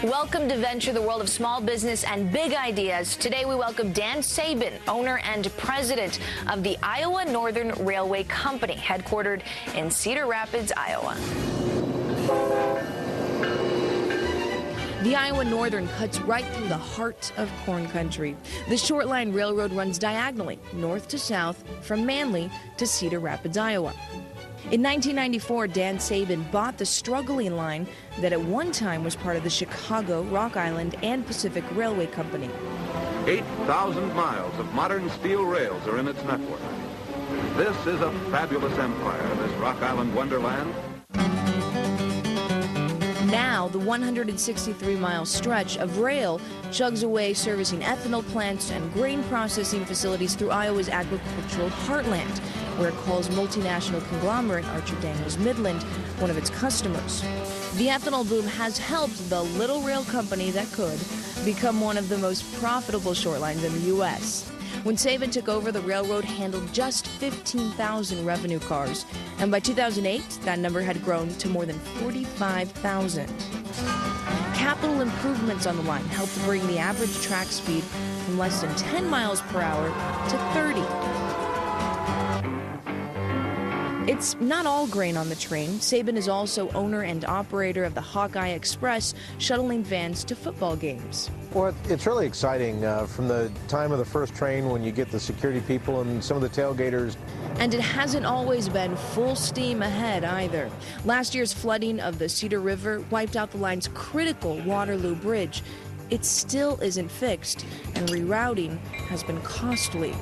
Welcome to Venture, the world of small business and big ideas. Today we welcome Dan Sabin, owner and president of the Iowa Northern Railway Company, headquartered in Cedar Rapids, Iowa. The Iowa Northern cuts right through the heart of corn country. The short line railroad runs diagonally, north to south, from Manly to Cedar Rapids, Iowa. In 1994, Dan Sabin bought the struggling line that at one time was part of the Chicago, Rock Island, and Pacific Railway Company. 8,000 miles of modern steel rails are in its network. This is a fabulous empire, this Rock Island wonderland. Now, the 163-mile stretch of rail chugs away, servicing ethanol plants and grain processing facilities through Iowa's agricultural heartland, where it calls multinational conglomerate Archer Daniels Midland one of its customers. The ethanol boom has helped the little rail company that could become one of the most profitable short lines in the U.S. When Sabin took over, the railroad handled just 15,000 revenue cars, and by 2008, that number had grown to more than 45,000. Capital improvements on the line helped bring the average track speed from less than 10 miles per hour to 30. It's not all grain on the train. Sabin is also owner and operator of the Hawkeye Express, shuttling vans to football games. Well, it's really exciting from the time of the first train when you get the security people and some of the tailgaters. And it hasn't always been full steam ahead either. Last year's flooding of the Cedar River wiped out the line's critical Waterloo Bridge. It still isn't fixed, and rerouting has been costly.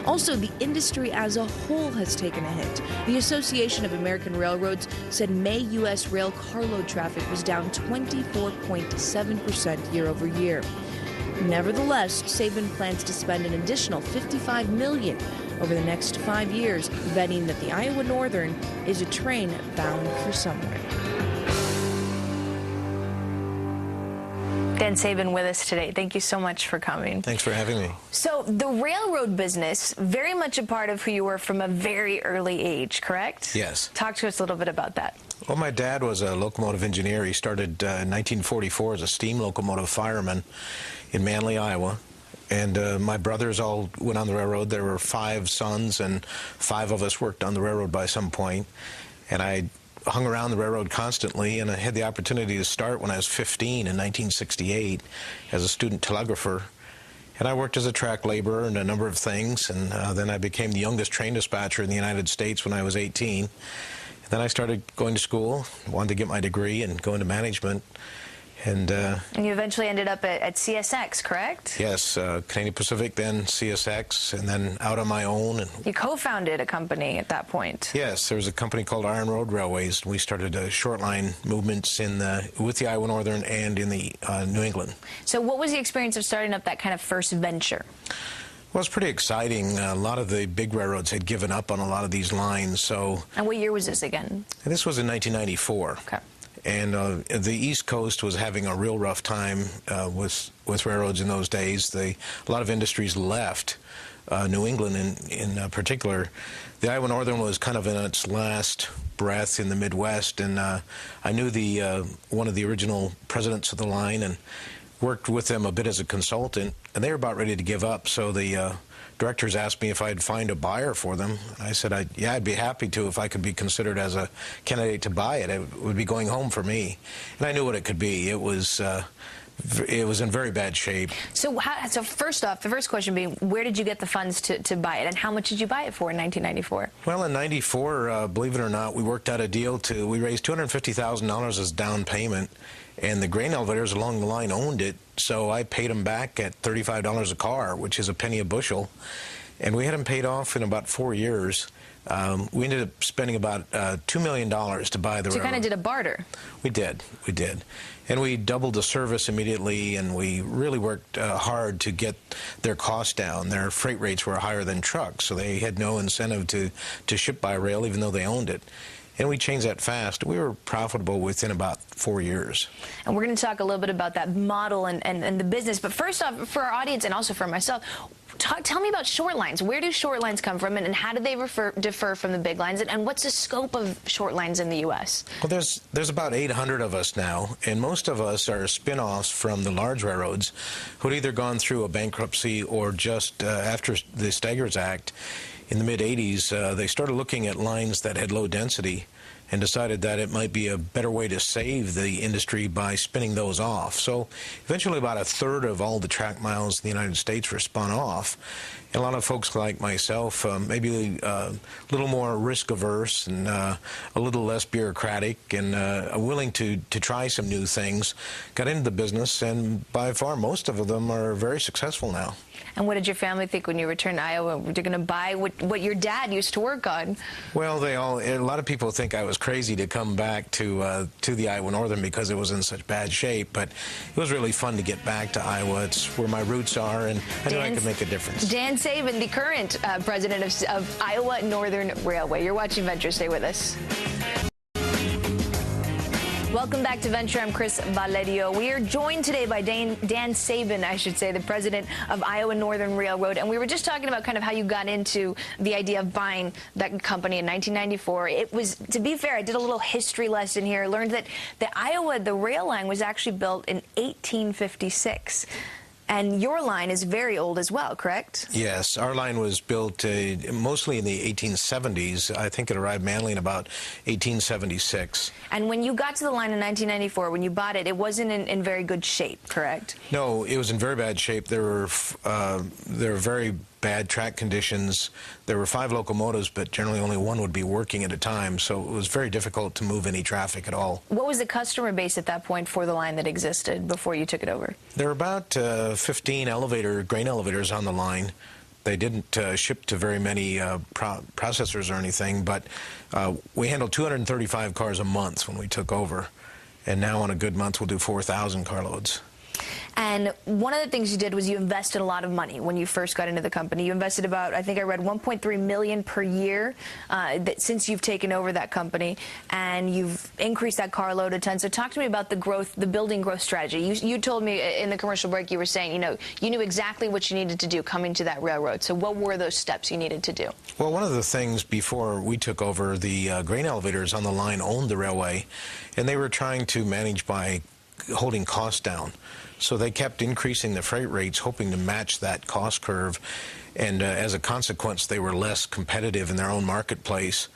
Also, the industry as a whole has taken a hit. The Association of American Railroads said May U.S. rail carload traffic was down 24.7% year over year. Nevertheless, Sabin plans to spend an additional $55 million over the next 5 years, betting that the Iowa Northern is a train bound for somewhere. Dan Sabin with us today. Thank you so much for coming. Thanks for having me. So the railroad business, very much a part of who you were from a very early age, correct? Yes. Talk to us a little bit about that. Well, my dad was a locomotive engineer. He started in 1944 as a steam locomotive fireman in Manly, Iowa. And my brothers all went on the railroad. There were 5 sons, and 5 of us worked on the railroad by some point. And I hung around the railroad constantly, and I had the opportunity to start when I was 15 in 1968 as a student telegrapher. And I worked as a track laborer and a number of things, and then I became the youngest train dispatcher in the United States when I was 18. And then I started going to school, wanted to get my degree and go into management. And you eventually ended up at CSX, correct? Yes, Canadian Pacific, then CSX, and then out on my own. And you co-founded a company at that point. Yes, there was a company called Iron Road Railways. We started short line movements with the Iowa Northern and in the New England. So what was the experience of starting up that kind of first venture? Well, it's pretty exciting. A lot of the big railroads had given up on a lot of these lines. And what year was this again? This was in 1994. Okay. And the East Coast was having a real rough time with railroads in those days. A lot of industries left, New England in particular. The Iowa Northern was kind of in its last breath in the Midwest, and I knew one of the original presidents of the line and worked with them a bit as a consultant, and they were about ready to give up. So the directors asked me if I'd find a buyer for them. I said, yeah, I'd be happy to if I could be considered as a candidate to buy it. It would be going home for me. And I knew what it could be. It was in very bad shape. So first off, the first question being, where did you get the funds to buy it, and how much did you buy it for in 1994? Well, in 94, believe it or not, we worked out a deal we raised $250,000 as down payment, and the grain elevators along the line owned it, so I paid them back at $35 a car, which is a penny a bushel, and we had them paid off in about 4 years. We ended up spending about $2 million to buy the railroad. So you kind of did a barter. We did. And we doubled the service immediately, and we really worked hard to get their costs down. Their freight rates were higher than trucks, so they had no incentive to ship by rail, even though they owned it. and we changed that fast. We were profitable within about 4 years. And we're going to talk a little bit about that model and the business. But first off, for our audience and also for myself, tell me about short lines. Where do short lines come from, and how do they differ from the big lines? And what's the scope of short lines in the U.S.? Well, there's about 800 of us now, and most of us are spin-offs from the large railroads who had either gone through a bankruptcy or just after the Staggers Act in the mid-'80s, they started looking at lines that had low density and decided that it might be a better way to save the industry by spinning those off. So eventually about a third of all the track miles in the United States were spun off. And a lot of folks like myself, maybe a little more risk-averse and a little less bureaucratic and willing to try some new things, got into the business, and by far most of them are very successful now. And what did your family think when you returned to Iowa? They're going to buy what your dad used to work on? Well, a lot of people think I was crazy to come back to the Iowa Northern because it was in such bad shape, but it was really fun to get back to Iowa. It's where my roots are, and I know I could make a difference. Dan Sabin, the current president of Iowa Northern Railway. You're watching Venture. Stay with us. Welcome back to Venture. I'm Chris Valerio. We are joined today by Dan Sabin, I should say, the president of Iowa Northern Railroad. And we were just talking about kind of how you got into the idea of buying that company in 1994. It was, to be fair, I did a little history lesson here. I learned that the rail line was actually built in 1856. And your line is very old as well, correct? Yes, our line was built mostly in the 1870s. I think it arrived mainly in about 1876. And when you got to the line in 1994, when you bought it, it wasn't in very good shape, correct? No, it was in very bad shape. There were very bad track conditions. There were 5 locomotives, but generally only one would be working at a time, so it was very difficult to move any traffic at all. What was the customer base at that point for the line that existed before you took it over? There were about 15 grain elevators on the line. They didn't ship to very many processors or anything, but we handled 235 cars a month when we took over, and now on a good month we'll do 4,000 carloads. And one of the things you did was you invested a lot of money when you first got into the company. You invested about, I think I read, $1.3 million per year since you've taken over that company, and you've increased that carload a ton. So talk to me about the growth, the building growth strategy. You told me in the commercial break, you were saying, you knew exactly what you needed to do coming to that railroad. So what were those steps you needed to do? Well, one of the things before we took over, the grain elevators on the line owned the railway, and they were trying to manage by holding costs down. So they kept increasing the freight rates, hoping to match that cost curve, and as a consequence, they were less competitive in their own marketplace.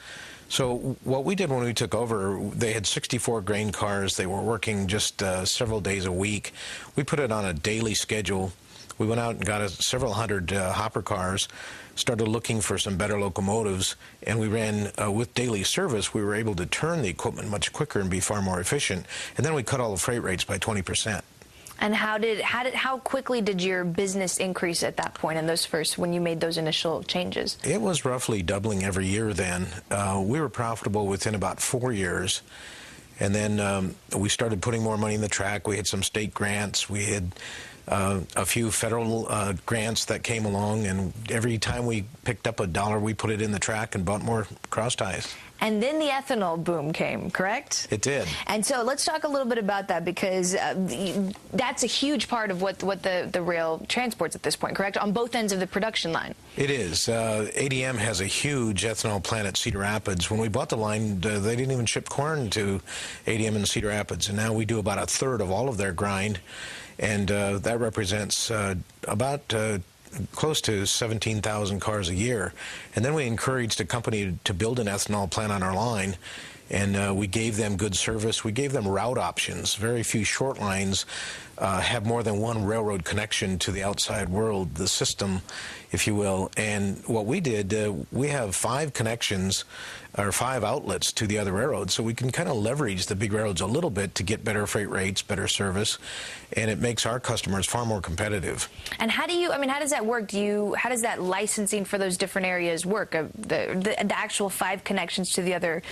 So what we did when we took over, they had 64 grain cars. They were working just several days a week. We put it on a daily schedule. We went out and got several hundred hopper cars, started looking for some better locomotives, and we ran with daily service. We were able to turn the equipment much quicker and be far more efficient. And then we cut all the freight rates by 20%. And how quickly did your business increase at that point when you made those initial changes? It was roughly doubling every year then. We were profitable within about 4 years. And then we started putting more money in the track. We had some state grants. We had a few federal grants that came along, and every time we picked up a dollar, we put it in the track and bought more cross ties. And then the ethanol boom came, correct? It did. And so let's talk a little bit about that, because that's a huge part of what the rail transports at this point, correct? On both ends of the production line. It is. ADM has a huge ethanol plant at Cedar Rapids. When we bought the line, they didn't even ship corn to ADM in Cedar Rapids, and now we do about a third of all of their grind, and that represents about close to 17,000 cars a year. And then we encouraged a company to build an ethanol plant on our line, and we gave them good service. We gave them route options. Very few short lines have more than one railroad connection to the outside world, the system, if you will. And what we did, we have 5 connections, or 5 outlets to the other railroads, so we can kind of leverage the big railroads a little bit to get better freight rates, better service, and it makes our customers far more competitive. And how does that work? How does that licensing for those different areas work? The actual 5 connections to the other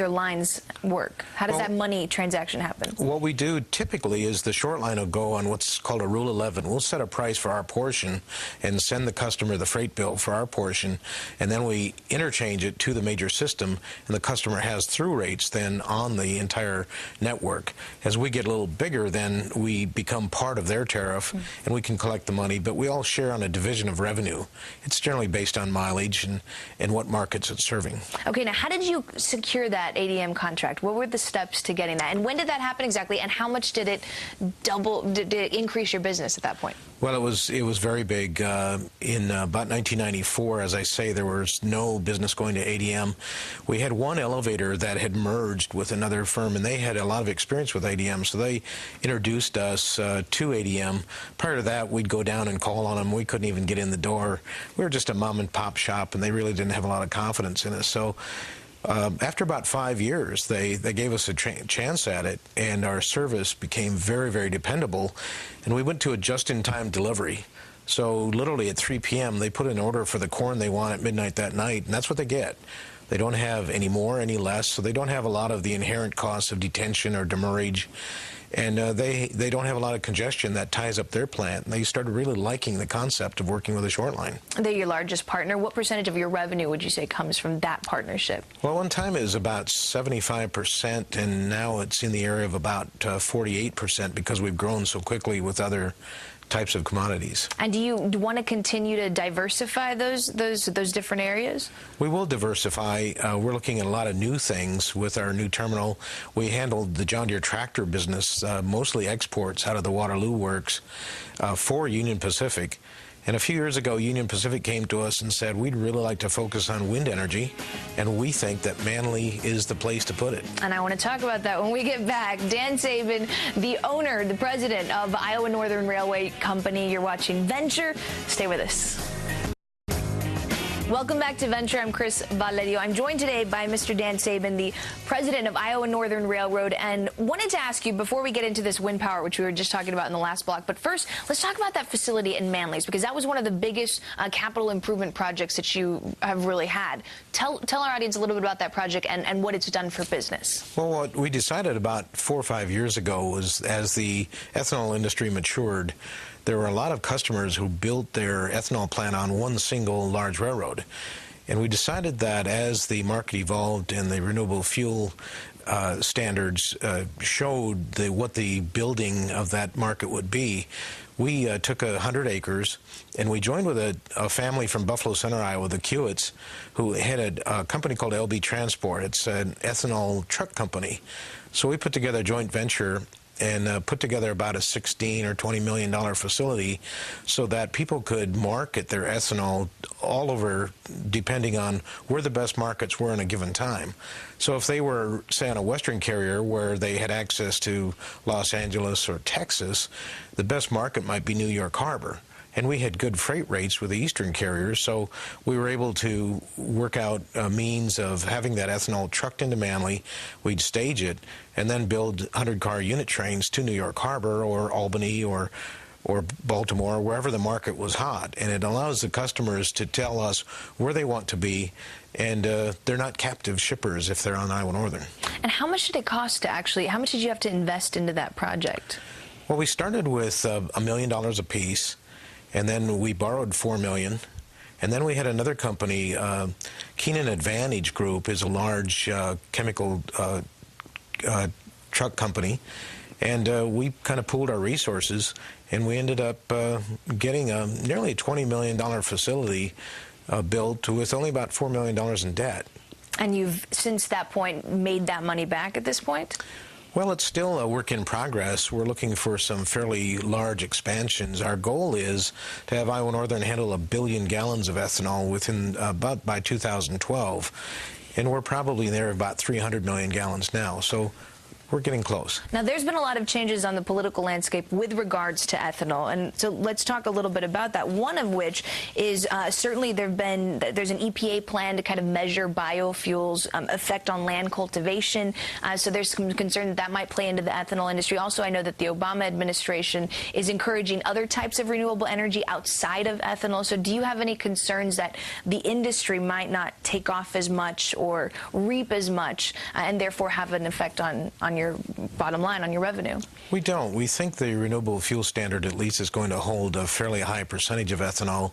lines? lines work? How does that money transaction happen? What we do typically is the short line will go on what's called a Rule 11. We'll set a price for our portion and send the customer the freight bill for our portion, and then we interchange it to the major system, and the customer has through rates then on the entire network. As we get a little bigger, then we become part of their tariff, and we can collect the money, but we all share on a division of revenue. It's generally based on mileage and what markets it's serving. Okay, now how did you secure that ADM contract? What were the steps to getting that? And when did that happen exactly? And how much did it did it increase your business at that point? Well, it was very big. In about 1994, as I say, there was no business going to ADM. We had one elevator that had merged with another firm, and they had a lot of experience with ADM, so they introduced us to ADM. Prior to that, we'd go down and call on them. We couldn't even get in the door. We were just a mom-and-pop shop, and they really didn't have a lot of confidence in us. So after about 5 years, they gave us a chance at it, and our service became very, very dependable, and we went to a just-in-time delivery. So literally at 3 p.m., they put an order for the corn they want at midnight that night, and that's what they get. They don't have any more, any less, so they don't have a lot of the inherent costs of detention or demurrage. And they don't have a lot of congestion that ties up their plant. And they started really liking the concept of working with a short line. They're your largest partner. What percentage of your revenue would you say comes from that partnership? Well, one time it was about 75%, and now it's in the area of about 48% because we've grown so quickly with other types of commodities. And do you want to continue to diversify those different areas? We will diversify. We're looking at a lot of new things with our new terminal. We handled the John Deere tractor business, mostly exports out of the Waterloo Works for Union Pacific. And a few years ago, Union Pacific came to us and said, we'd really like to focus on wind energy, and we think that Manly is the place to put it. And I want to talk about that when we get back. Dan Sabin, the owner, the president of Iowa Northern Railway Company. You're watching Venture. Stay with us. Welcome back to Venture. I'm Chris Valerio. I'm joined today by Mr. Dan Sabin, the president of Iowa Northern Railroad, and wanted to ask you, before we get into this wind power, which we were just talking about in the last block, but first, let's talk about that facility in Manly's, because that was one of the biggest capital improvement projects that you have really had. Tell our audience a little bit about that project and what it's done for business. Well, what we decided about 4 or 5 years ago was, as the ethanol industry matured, there were a lot of customers who built their ethanol plant on one single large railroad. And we decided that as the market evolved and the renewable fuel standards showed what the building of that market would be, we took 100 acres and we joined with a family from Buffalo Center, Iowa, the Kewitts, who had a company called LB Transport. It's an ethanol truck company. So we put together a joint venture and put together about a $16 or $20 million facility so that people could market their ethanol all over, depending on where the best markets were in a given time. So if they were, say, on a Western carrier where they had access to Los Angeles or Texas, the best market might be New York Harbor. And we had good freight rates with the Eastern carriers, so we were able to work out a means of having that ethanol trucked into Manly. We'd stage it and then build 100-car unit trains to New York Harbor or Albany or Baltimore, wherever the market was hot. And it allows the customers to tell us where they want to be, and they're not captive shippers if they're on Iowa Northern. And how much did it cost to actually, how much did you have to invest into that project? Well, we started with $1 million apiece. And then we borrowed $4 million. And then we had another company, Keenan Advantage Group is a large chemical truck company. And we kind of pooled our resources, and we ended up getting nearly a $20 million facility built with only about $4 million in debt. And you've, since that point, made that money back at this point? Well, it's still a work in progress. We're looking for some fairly large expansions. Our goal is to have Iowa Northern handle 1 billion gallons of ethanol within about by 2012, and we're probably there about 300 million gallons now. So we're getting close. Now, there's been a lot of changes on the political landscape with regards to ethanol, and so let's talk a little bit about that. One of which is certainly there's an EPA plan to kind of measure biofuels' effect on land cultivation. So there's some concern that that might play into the ethanol industry. Also, I know that the Obama administration is encouraging other types of renewable energy outside of ethanol. So do you have any concerns that the industry might not take off as much or reap as much and therefore have an effect on your bottom line, on your revenue? We don't. We think the renewable fuel standard at least is going to hold a fairly high percentage of ethanol.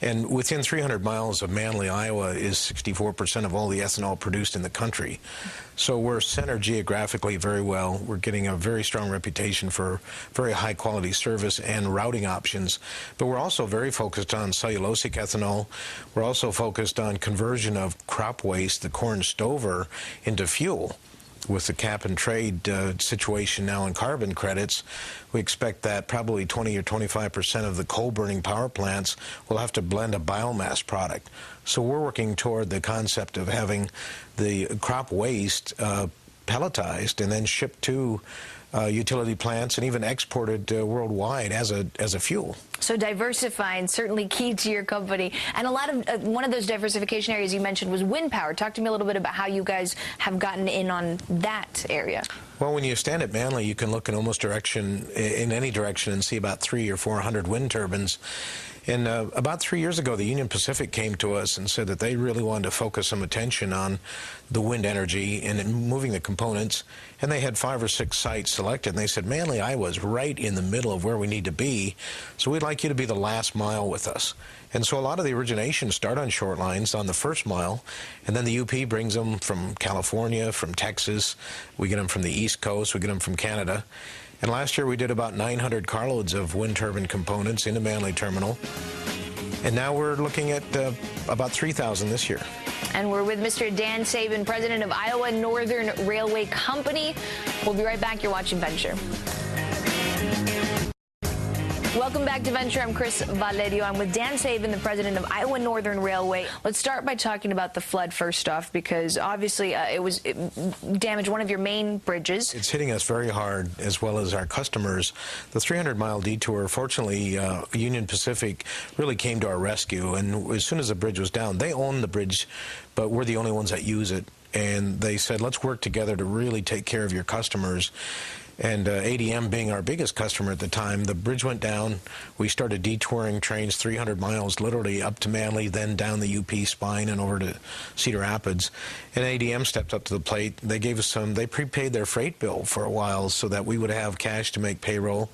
And within 300 miles of Manly, Iowa is 64% of all the ethanol produced in the country. So we're centered geographically very well. We're getting a very strong reputation for very high quality service and routing options. But we're also very focused on cellulosic ethanol. We're also focused on conversion of crop waste, the corn stover, into fuel. With the cap and trade situation now in carbon credits, we expect that probably 20 or 25% of the coal-burning power plants will have to blend a biomass product. So we're working toward the concept of having the crop waste pelletized and then shipped to utility plants and even exported worldwide as a fuel. So diversifying, certainly key to your company. And a lot of one of those diversification areas you mentioned was wind power. Talk to me a little bit about how you guys have gotten in on that area. Well, when you stand at Manly, you can look in any direction and see about 300 or 400 wind turbines. And about 3 years ago, the Union Pacific came to us and said that they really wanted to focus some attention on the wind energy and moving the components. And they had 5 or 6 sites selected. And they said, Manly, Iowa is right in the middle of where we need to be. So we'd like you to be the last mile with us. And so a lot of the originations start on short lines on the first mile. And then the UP brings them from California, from Texas. We get them from the East Coast. We get them from Canada. And last year we did about 900 carloads of wind turbine components in the Manly terminal. And now we're looking at about 3,000 this year. And we're with Mr. Dan Sabin, president of Iowa Northern Railway Company. We'll be right back. You're watching Venture. Welcome back to Venture. I'm Chris Valerio. I'm with Dan Sabin, the president of Iowa Northern Railway. Let's start by talking about the flood first off, because obviously it damaged one of your main bridges. It's hitting us very hard, as well as our customers. The 300-mile detour, fortunately, Union Pacific really came to our rescue. And as soon as the bridge was down, they own the bridge, but we're the only ones that use it. And they said, let's work together to really take care of your customers. And ADM being our biggest customer at the time, the bridge went down. We started detouring trains 300 miles, literally up to Manly, then down the UP spine and over to Cedar Rapids. And ADM stepped up to the plate. They gave us they prepaid their freight bill for a while so that we would have cash to make payroll.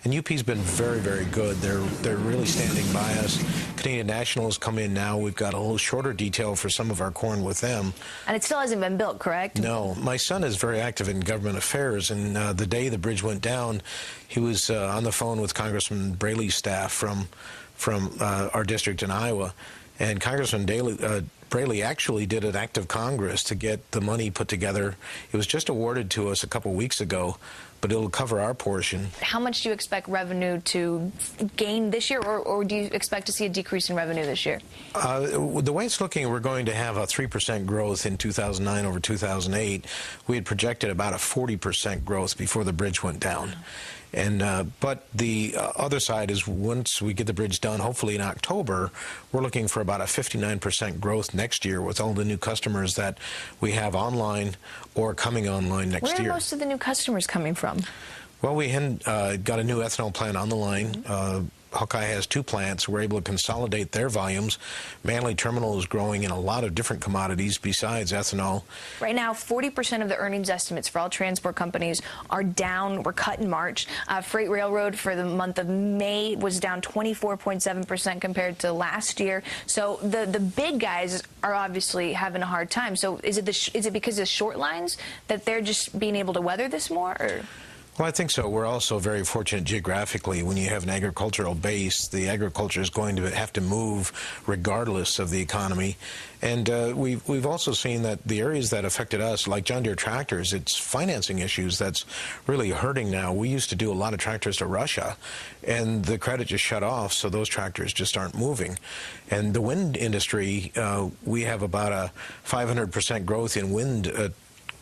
And UP's been very, very good. They're really standing by us. Canadian National has come in now. We've got a little shorter detail for some of our corn with them. And it still hasn't been built, correct? No. My son is very active in government affairs, and the day the bridge went down, he was on the phone with Congressman Braley's staff from our district in Iowa. And Congressman Braley actually did an act of Congress to get the money put together. It was just awarded to us a couple weeks ago, but it'll cover our portion. How much do you expect revenue to gain this year, or do you expect to see a decrease in revenue this year? The way it's looking, we're going to have a 3% growth in 2009 over 2008. We had projected about a 40% growth before the bridge went down. And but the other side is once we get the bridge done, hopefully in October, we're looking for about a 59% growth next year with all the new customers that we have online or coming online next year. Where are most of the new customers coming from? Well, we got a new ethanol plant on the line. Hawkeye has 2 plants. We're able to consolidate their volumes. Manly Terminal is growing in a lot of different commodities besides ethanol. Right now, 40% of the earnings estimates for all transport companies are down. Were cut in March. Freight Railroad for the month of May was down 24.7% compared to last year. So the big guys are obviously having a hard time. So is it because of short lines that they're just being able to weather this more? Or? Well, I think so. We're also very fortunate geographically. When you have an agricultural base, the agriculture is going to have to move regardless of the economy. And we've also seen that the areas that affected us, like John Deere tractors, it's financing issues that's really hurting now. We used to do a lot of tractors to Russia, and the credit just shut off, so those tractors just aren't moving. And the wind industry, we have about a 500% growth in wind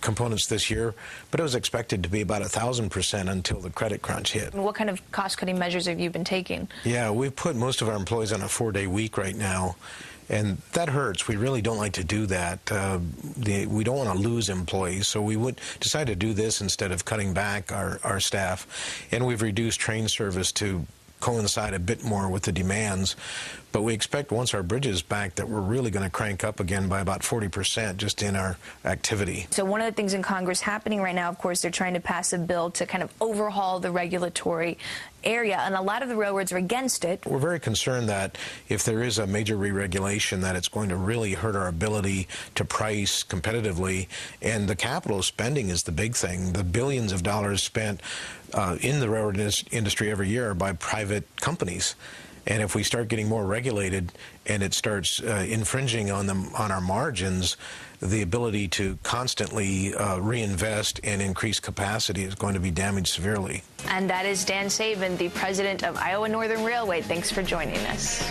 components this year, but it was expected to be about 1,000% until the credit crunch hit. What kind of cost-cutting measures have you been taking? Yeah, we've put most of our employees on a 4-day week right now, and that hurts. We really don't like to do that. We don't want to lose employees, so we would decide to do this instead of cutting back our staff. And we've reduced train service to coincide a bit more with the demands. But we expect once our bridge is back that we're really going to crank up again by about 40% just in our activity. So one of the things in Congress happening right now, of course, they're trying to pass a bill to kind of overhaul the regulatory area, and a lot of the railroads are against it. We're very concerned that if there is a major re-regulation, that it's going to really hurt our ability to price competitively, and the capital spending is the big thing. The billions of dollars spent in the railroad industry every year are by private companies. And if we start getting more regulated and it starts infringing on our margins, the ability to constantly reinvest and increase capacity is going to be damaged severely. And that is Dan Sabin, the president of Iowa Northern Railway. Thanks for joining us.